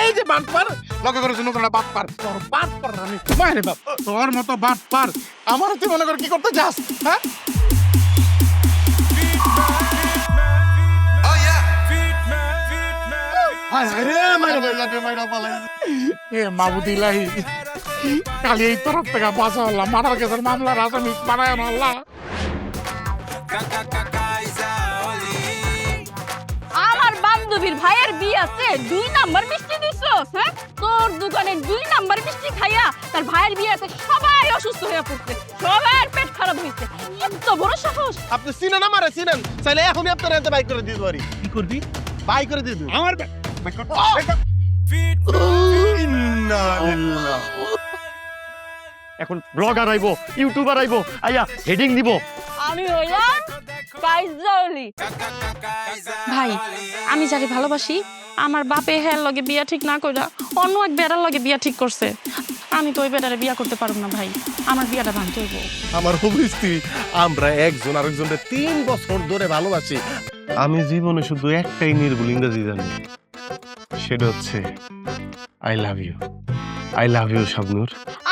এই যে বাটপার লগে করে শুনো তোরা বাটপার তোর বাটপার আমি মারে বাপ তোর মতো বাটপার আমার তুই মনে কর কি করতে যাস হ্যাঁ মাবুদিলাহি কালি এই তরফ থেকে বাঁচা হল্লাম মারার কেসের মামলার আসামি বানায় না আল্লাহ আমার বান্ধবীর ভাইয়ের বিয়াতে 2 নাম্বার মিষ্টি দিছস হ্যাঁ তোর দোকানে 2 নাম্বার মিষ্টি খাইয়া তার ভাইয়ের বিয়াতে সবাই অসুস্থ হয়ে পড়ছে সবার পেট খারাপ হইছে এত বড় সাহস আপনি চিনেন আমারে চিনেন চাইলে এখনই আপনার হাতে বাইক করে দিতে পারি কি করবি বাইক করে দিয়ে দিবি আমার এখন ব্লগার আইবো ইউটিউবার আইবো আইয়া হেডিং দিব আমি হইলাম কাইজালি ভাই আমি যারে ভালোবাসি আমার বাপে হ্যার লগে বিয়া ঠিক না কইরা অন্য এক বেড়ার লগে বিয়া ঠিক করছে আমি তো ওই বেড়ারে বিয়া করতে পারব না ভাই আমার বিয়াটা ভাঙতে হইব আমার অবস্থি আমরা একজন আরেকজনকে 3 বছর ধরে ভালোবাসি আমি জীবনে শুধু একটাই নির্ভুল ইংরেজি জানি সেটা হচ্ছে আই লাভ ইউ শাবনূর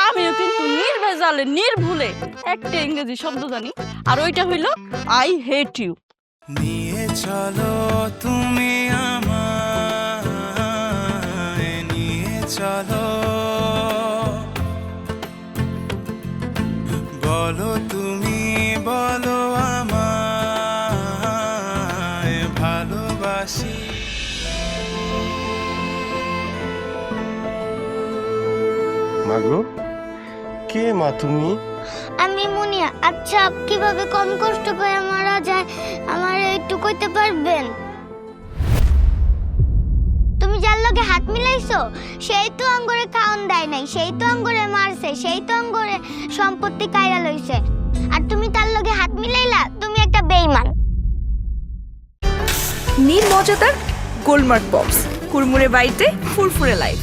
আমিও কিন্তু নির্ভেজালে নির্ভুলে একটা ইংরেজি শব্দ জানি আর ওইটা হইল আই হেট ইউ নিয়ে চলো তুমি আমায় নিয়ে চলো বলো তুমি বলো আমায় ভালোবাসি মাগো কে মা তুমি আমি মুনিয়া আচ্ছা কিভাবে কম কষ্ট পেয়ে মারা যায় আমার একটু কইতে পারবেন তুমি যার লগে হাত মিলাইছো সেই তো আঙ্গরে খাওন দেয় নাই সেই তো আঙ্গরে মারছে সেই তো আঙ্গরে সম্পত্তি কাইরা লইছে আর তুমি তার লগে হাত মিলাইলা তুমি একটা বেঈমান নির্মজাদার গোলমার্ক বক্স কুরমুরে বাড়িতে ফুরফুরে লাইফ।